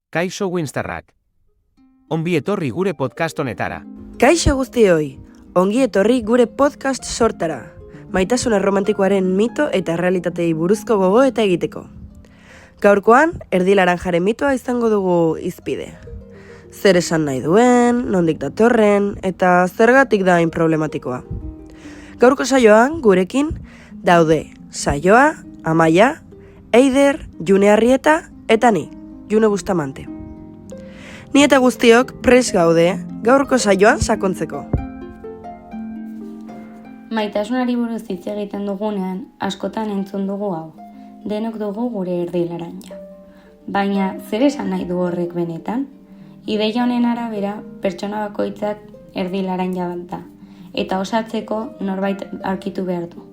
Kaixo Winstarrak. Ongi etorri gure podcast honetara. Kaixo guztioi, ongi etorri gure podcast sortara. Maitasuna romantikoaren mito eta errealitatei buruzko gogoeta egiteko. Gaurkoan, erdi laranjaren mitoa izango dugu hizpide. Zer esan nahi duen, nondik datorren, eta zergatik da hain problematikoa. Gaurko saioan, gurekin, daude Saioa, Amaia, Eider, June Arrieta, eta ni, June Bustamante. Ni eta guztiok prest gaude, gaurko saioan sakontzeko. Maitasunari buruz hitz egiten dugunean, askotan entzun dugu hau. Denok dugu gure erdi laranja. Baina, zer esan nahi du horrek benetan? Ideia honen arabera, pertsona bakoitzak erdi laranja bat da, eta osatzeko norbait aurkitu behar du.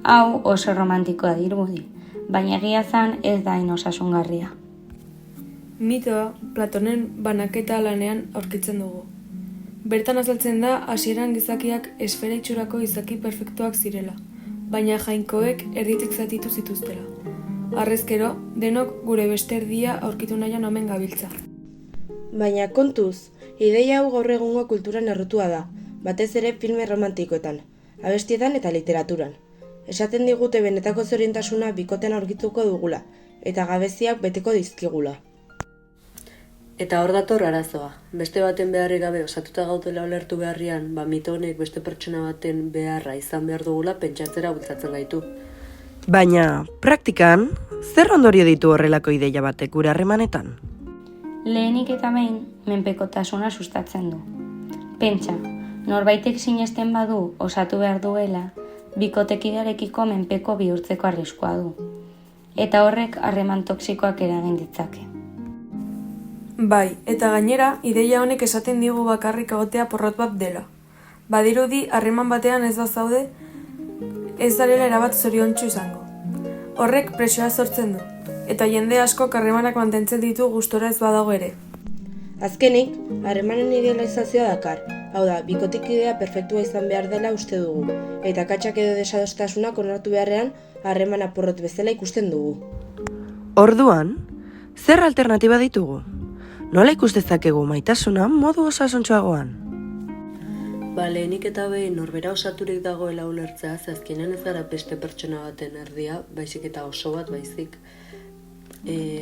Hau oso romantikoa dirudi, baina egia zan ez da hain osasungarria. Mitoa Platonen banaketa lanean aurkitzen dugu. Bertan azaltzen da hasieran gizakiak esfera itxurako izaki perfektuak zirela, baina jainkoek erditik zatitu zituztela. Harrezkero, denok gure beste erdia aurkitu nahian omen gabiltza. Baina kontuz, ideia hau gaur egungo kulturan errotua da, batez ere filme romantikoetan, abestietan eta literaturan. Esaten digute benetako zoriontasuna bikotean aurkituko dugula, eta gabeziak beteko dizkigula. Eta hor dator arazoa. Beste baten beharrik gabe osatuta gaudela ulertu beharrian, mito honek beste pertsona baten beharra izan behar dugula pentsatzera bultzatzen gaitu. Baina, praktikan, zer ondorio ditu horrelako ideia batek gure harremanetan? Lehenik eta behin, menpekotasuna sustatzen du. Pentsa, norbaitek sinesten badu osatu behar duela, bikotekidearekiko menpeko bihurtzeko arriskua du. Eta horrek harreman toksikoak eragin ditzake. Bai, eta gainera, ideia honek esaten digu bakarrik egotea porrot bat dela. Badirudi, harreman batean ez bazaude, ez darela erabat zoriontsu izango. Horrek presioa sortzen du, eta jende askok harremanak mantentzen ditu gustora ez badago ere. Azkenik, harremanen idealizazioa dakar, hau da, bikotekidea perfektua izan behar dela uste dugu, eta katxak edo desadostasunak onartu beharrean harremana porrot bezala ikusten dugu. Orduan, zer alternatiba ditugu? Nola ikus dezakegu maitasuna modu osasuntsuagoan? Lehenik eta behin norbera osaturik dagoela ulertzea, azkenean ez gara beste pertsona baten erdia, baizik eta oso bat baizik.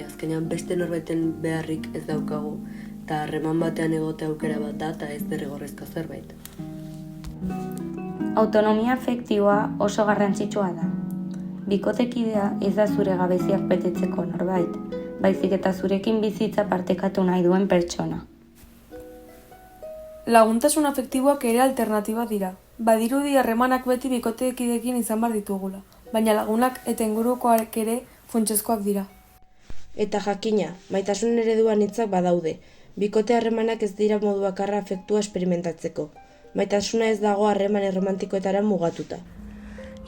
Azkenean beste norbaiten beharrik ez daukagu, eta harreman batean egote aukera bat da, eta ez derrigorrezko zerbait. Autonomia afektiboa oso garrantzitsua da. Bikotekidea ez da zure gabeziak betetzeko norbait, baizik eta zurekin bizitza partekatu nahi duen pertsona. Laguntasun afektiboak ere alternatiba dira. Badirudi harremanak beti bikotekideekin izan behar ditugula, baina lagunak eta ingurukoak ere funtsezkoak dira. Eta jakina, maitasun ereduan hitzak badaude, bikote harremanak ez dira modu bakarra afektua esperimentatzeko. Maitasuna ez dago harreman erromantikoetara mugatuta.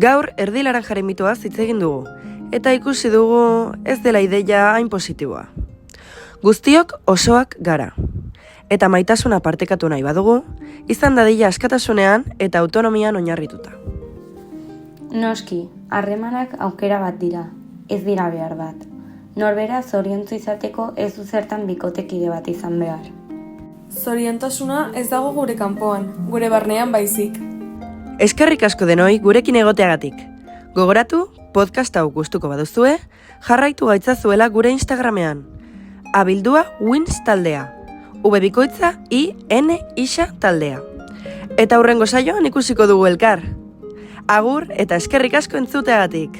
Gaur, erdi laranjaren mitoaz hitz egin dugu, eta ikusi dugu ez dela ideia hain positiboa. Guztiok osoak gara. Eta maitasuna partekatu nahi badugu, izan dadila askatasunean eta autonomian oinarrituta. Noski, harremanak aukera bat dira, ez dira behar bat. Norbera zoriontsu izateko ez du zertan bikotekide bat izan behar. Zoriontasuna ez dago gure kanpoan, gure barnean baizik. Eskerrik asko denoi gurekin egoteagatik. Gogoratu, podcast hau gustuko baduzue, jarraitu gaitzazuela gure Instagramean. Abildua Wins taldea. Ubebikoitza IN isa taldea. Eta hurrengo saioan ikusiko dugu elkar. Agur eta eskerrik asko entzuteagatik.